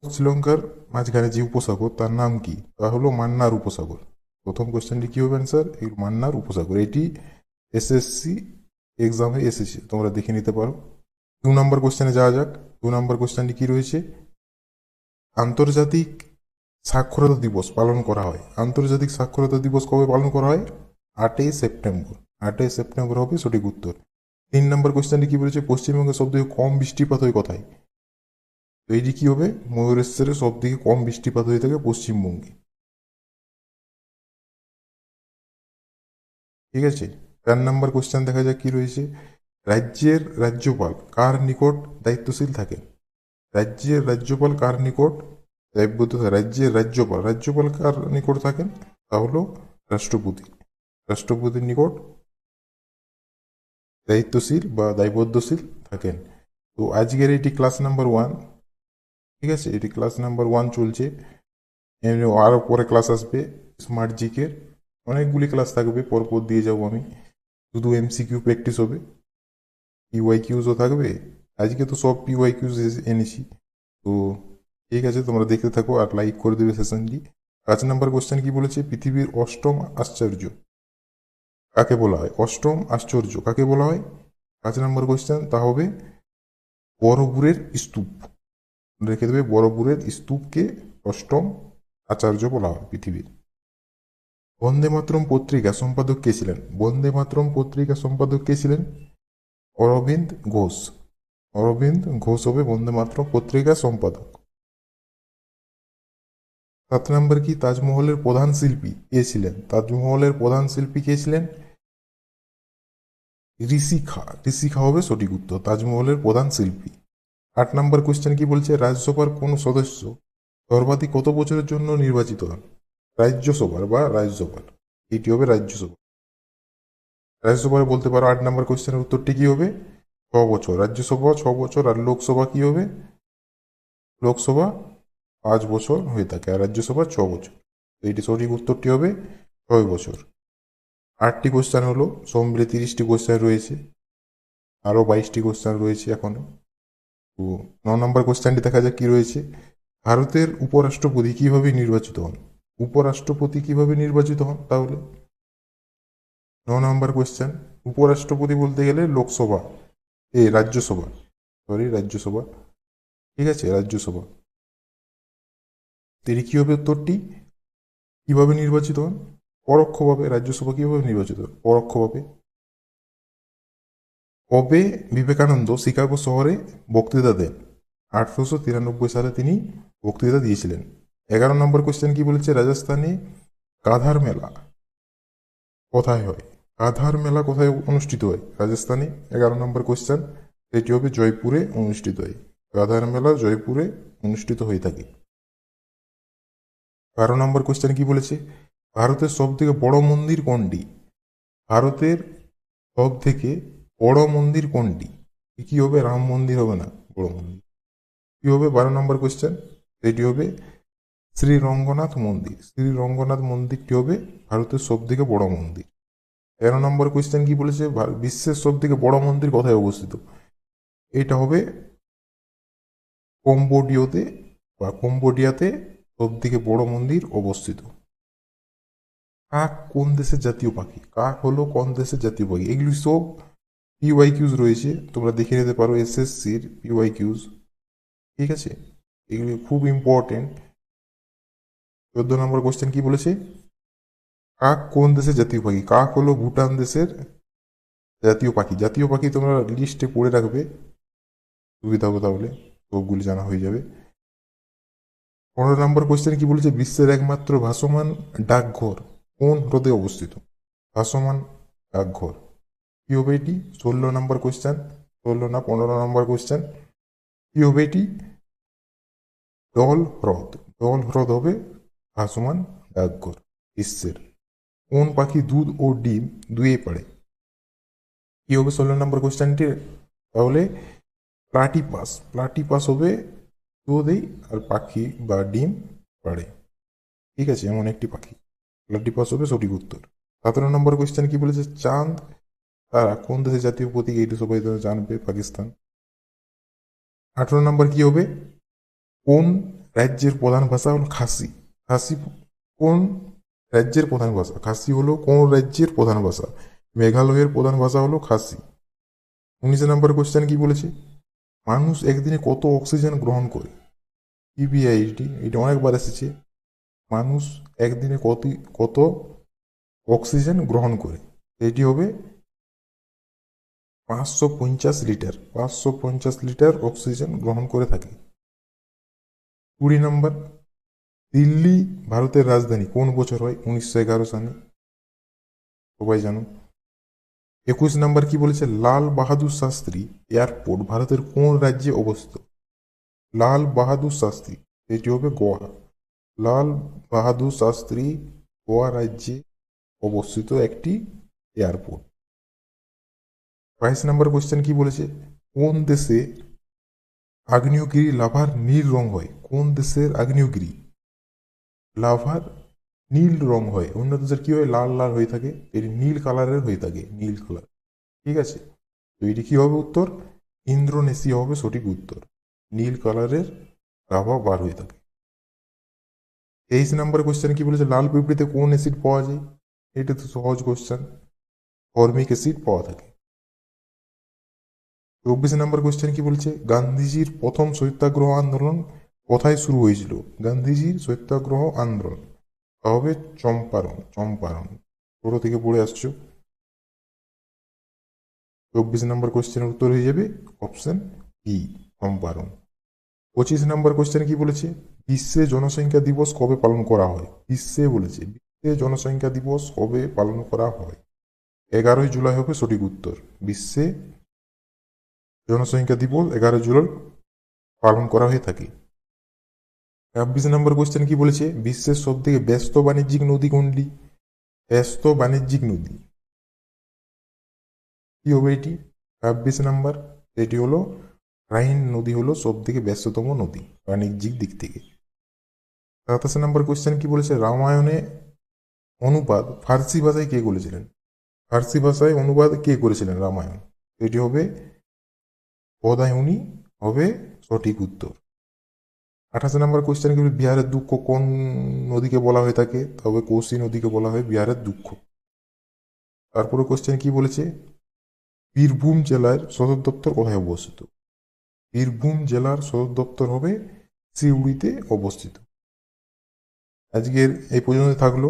শ্রীলঙ্কার মাঝখানে যে উপসাগর তার নাম কি? তা হলো মান্নার উপসাগর। প্রথম কোশ্চেনটি কি হবে অ্যান্সার? এই মান্নার উপসাগর। এটি এসএসসি এক্সামে এসেছে, তোমরা দেখে নিতে পারো। 2 নম্বর কোশ্চেনে যাওয়া যাক। 2 নম্বর কোশ্চেনটি কি রয়েছে? আন্তর্জাতিক সাক্ষরতা দিবস পালন করা হয়। আন্তর্জাতিক সাক্ষরতা দিবস কবে পালন করা হয়? 8ই সেপ্টেম্বর। 8ই সেপ্টেম্বর হবে সঠিক উত্তর। 3 নম্বর কোশ্চেনটি কি বলেছে? পশ্চিমবঙ্গে সবথেকে কম বৃষ্টিপাত হয় কোথায়? তো এটি কি হবে? ময়ূরেশ্বরে সব থেকে কম বৃষ্টিপাত হয়ে থাকে পশ্চিমবঙ্গে। ঠিক আছে। 4 নম্বর কোশ্চেন দেখা যাক কি রয়েছে। রাজ্যের রাজ্যপাল কার নিকট দায়িত্বশীল থাকেন? রাজ্যের রাজ্যপাল কার নিকট দায়বদ্ধ থাকে? রাজ্যের রাজ্যপাল রাজ্যপাল কার নিকট থাকেন? তা হলো রাষ্ট্রপতি। রাষ্ট্রপতির নিকট দায়িত্বশীল বা দায়বদ্ধশীল থাকেন। তো আজকের এটি ক্লাস নাম্বার 1। ঠিক আছে, এটি ক্লাস নাম্বার 1 চলছে। আরও পরে ক্লাস আসবে স্মার্ট জিকে, অনেকগুলি ক্লাস থাকবে, পরপর দিয়ে যাবো আমি। শুধু এমসিকিউ প্র্যাকটিস হবে, পিওয়াই কিউজও থাকবে। আজকে তো সব পিওয়াই কিউজ এনেছি। তো ঠিক আছে, তোমরা দেখতে থাকো আর লাইক করে দেবে সেশনটি। 5 নম্বর কোশ্চেন কি বলেছে? পৃথিবীর অষ্টম আশ্চর্য কাকে বলা হয়? অষ্টম আশ্চর্য কাকে বলা হয়? 5 নম্বর কোশ্চেন, তা হবে বড়বুড়ের স্তূপ। রেখে দেবে, বড়বুড়ের স্তূপকে অষ্টম আচার্য বলা হয় পৃথিবীর। বন্দে মাতরম পত্রিকা সম্পাদক কে ছিলেন? বন্দে মাতরম পত্রিকা সম্পাদক কে ছিলেন? অরবিন্দ ঘোষ। অরবিন্দ ঘোষ হবে বন্দে মাতরম পত্রিকা সম্পাদক। 7 নম্বর কি? তাজমহলের প্রধান শিল্পী কে ছিলেন? তাজমহলের প্রধান শিল্পী কে ছিলেন? ঋষিখা। ঋষিখা হবে সঠিক উত্তর, তাজমহলের প্রধান শিল্পী। 8 নম্বর কোশ্চেন কি বলছে? রাজ্যসভার কোন সদস্য সর্বাধিক কত বছরের জন্য নির্বাচিত হন? রাজ্যসভার বা রাজ্যসভার, এটি হবে রাজ্যসভা। রাজ্যসভায় বলতে পারো। 8 নম্বর কোশ্চেনের উত্তরটি কি হবে? 6 বছর। রাজ্যসভা 6 বছর, আর লোকসভা কি হবে? লোকসভা 5 বছর হয়ে থাকে, আর রাজ্যসভা 6 বছর। তো এটি সঠিক উত্তরটি হবে 6 বছর। 8টি কোশ্চেন হলো, সব মিলে 30টি কোশ্চেন রয়েছে, আরও 22টি কোশ্চেন রয়েছে এখনো। তো 9 নম্বর কোশ্চেনটি দেখা যাক কি রয়েছে। ভারতের উপরাষ্ট্রপতি কিভাবে নির্বাচিত হন? উপরাষ্ট্রপতি কিভাবে নির্বাচিত হন তাহলে? 9 নম্বর কোশ্চেন, উপরাষ্ট্রপতি বলতে গেলে লোকসভা, রাজ্যসভা, সরি রাজ্যসভা। ঠিক আছে, রাজ্যসভা। এটি কি হবে উত্তরটি? কিভাবে নির্বাচিত হন? পরোক্ষভাবে। রাজ্যসভা কিভাবে নির্বাচিত হন? পরোক্ষভাবে। কবে বিবেকানন্দ শিকাগো শহরে বক্তৃতা দেন? 1893 সালে তিনি বক্তৃতা দিয়েছিলেন। 11 নম্বর কোশ্চেন কি বলেছে? রাজস্থানে কাঁধার মেলা কোথায় হয়? কাঁধার মেলা কোথায় অনুষ্ঠিত হয় রাজস্থানে? 11 নম্বর কোশ্চেন, সেটি হবে জয়পুরে অনুষ্ঠিত হয়। কাঁধার মেলা জয়পুরে অনুষ্ঠিত হয়ে থাকে। 12 নম্বর কোশ্চেন কি বলেছে? ভারতের সব থেকে বড় মন্দির কোনটি? ভারতের সব থেকে বড় মন্দির কোনটি? কি হবে? রাম মন্দির হবে না, বড় মন্দির। কি হবে? 12 নম্বর কোশ্চেন, এটি হবে শ্রী রঙ্গনাথ মন্দির। শ্রী রঙ্গনাথ মন্দিরটি হবে ভারতের সব থেকে বড় মন্দির। 13 নম্বর কোশ্চেন কি বলেছে? বিশ্বের সব থেকে বড় মন্দির কোথায় অবস্থিত? এটা হবে কম্বোডিয়াতে, বা কম্বোডিয়াতে সব থেকে বড় মন্দির অবস্থিত। কাক কোন দেশের জাতীয় পাখি? কাক হলো কোন দেশের জাতীয় পাখি? এগুলি সব পিওয়াই কিউজ রয়েছে, তোমরা দেখে নিতে পারো এসএসসির পিওয়াই কিউজ। ঠিক আছে, এগুলি খুব ইম্পর্টেন্ট। 14 নম্বর কোশ্চেন কি বলেছে? কাক কোন দেশের জাতীয় পাখি? কাক হলো ভুটান দেশের জাতীয় পাখি। জাতীয় পাখি তোমরা লিস্টে পড়ে রাখবে, সুবিধা হবে, তাহলে সবগুলি জানা হয়ে যাবে। 15 নম্বর কোশ্চেন কি বলেছে? বিশ্বের একমাত্র ভাসমান ডাকঘর কোন হ্রদে অবস্থিত? ভাসমান ডাকঘর কি হবে এটি? 16 নম্বর কোশ্চেন, 16 না 15 নম্বর কোশ্চেন, কি হবে এটি? ডল হ্রদ। ডল হ্রদ হবে ভাসমান ডাকঘর বিশ্বের। কোন পাখি দুধ ও ডিম দুয়ে পারে? কি হবে 16 নম্বর কোশ্চেনটি? তাহলে প্লাটিপাস। প্লাটিপাস হবে দুধেই আর পাখি বা ডিম পাড়ে। ঠিক আছে, এমন একটি পাখি, প্লাটিপাস হবে সঠিক উত্তর। 17 নম্বর কোশ্চেন কি বলেছে? চাঁদ তারা কোন দেশের জাতীয় প্রতীক? এইটি সবাই জানবে, পাকিস্তান। 18 নম্বর কি হবে? কোন রাজ্যের প্রধান ভাষা হলো খাসি। খাসি কোন রাজ্যের প্রধান ভাষা? খাসি হলো কোন রাজ্যের প্রধান ভাষা? মেঘালয়ের প্রধান ভাষা হলো খাসি। 19 নম্বর কোশ্চেন কি বলেছে? মানুষ একদিনে কত অক্সিজেন গ্রহণ করে? পিপিআইটি, এটা অনেকবার এসেছে। মানুষ একদিনে কত অক্সিজেন গ্রহণ করে? এটি হবে 550 লিটার। 550 লিটার অক্সিজেন গ্রহণ করে থাকে। 20 নম্বর, দিল্লি ভারতের রাজধানী কোন বছর হয়? 1911 সালে, সবাই জানো। 21 নম্বর কি বলেছে? লাল বাহাদুর শাস্ত্রী এয়ারপোর্ট ভারতের কোন রাজ্যে অবস্থিত? লাল বাহাদুর শাস্ত্রী, এটি হবে গোয়া। লাল বাহাদুর শাস্ত্রী গোয়া রাজ্যে অবস্থিত একটি এয়ারপোর্ট। 22 নম্বর কোশ্চেন কি বলেছে? কোন দেশে আগ্নেয়গিরি লাভার নীল রং হয়? কোন দেশের আগ্নেয়গিরি লাভার নীল রং হয়? অন্য দেশের কি হয়? লাল লাল হয়ে থাকে, এটি নীল কালারের হয়ে থাকে, নীল কালার। ঠিক আছে, তো এটি কি হবে উত্তর? ইন্দোনেশিয়া হবে সঠিক উত্তর। নীল কালারের লাভা বার হয়ে থাকে। 23 নম্বর কোশ্চেন কি বলেছে? লাল পিঁপড়িতে কোন অ্যাসিড পাওয়া যায়? এটা তো সহজ কোশ্চেন, ফর্মিক অ্যাসিড পাওয়া থাকে। 24 নম্বর কোশ্চেন কি বলছে? গান্ধীজির প্রথম সত্যাগ্রহ আন্দোলন কোথায় শুরু হয়েছিল? গান্ধীজির সত্যাগ্রহ আন্দোলন হবে চম্পারণ। চম্পারণ ছোট থেকে পড়ে আসছো। 24 নম্বর কোশ্চেনের উত্তর হয়ে যাবে অপশন বি, চম্পারণ। 25 নম্বর কোশ্চেন কি বলেছে? বিশ্বে জনসংখ্যা দিবস কবে পালন করা হয়? বিশ্বে বলেছে, বিশ্বে জনসংখ্যা দিবস কবে পালন করা হয়? 11 জুলাই হবে সঠিক উত্তর। বিশ্বে জনসংখ্যা দিবস 11 জুলাই পালন করা হয়ে থাকে। 26 নম্বর কোশ্চেন কি বলেছে? বিশ্বের সব থেকে ব্যস্ত বাণিজ্যিক নদী কোনটি? ব্যস্ত বাণিজ্যিক নদী কি হবে এটি? 26 নম্বর, এটি হলো রাইন নদী, হলো সব থেকে ব্যস্ততম নদী বাণিজ্যিক দিক থেকে। 27 নম্বর কোশ্চেন কি বলেছে? রামায়ণে অনুবাদ ফার্সি ভাষায় কে করেছিলেন? ফার্সি ভাষায় অনুবাদ কে করেছিলেন রামায়ণ? এটি হবে বদায়ুনি হবে সঠিক উত্তর। 28 নম্বর কোশ্চেন কি বলে? বিহারের দুঃখ কোন নদীকে বলা হয়ে থাকে? তবে কোশি নদীকে বলা হয় বিহারের দুঃখ। তারপরে কোশ্চেন কি বলেছে? বীরভূম জেলার সদর দপ্তর কোথায় অবস্থিত? বীরভূম জেলার সদর দপ্তর হবে সিউড়িতে অবস্থিত। আজকের এই পর্যন্ত থাকলো।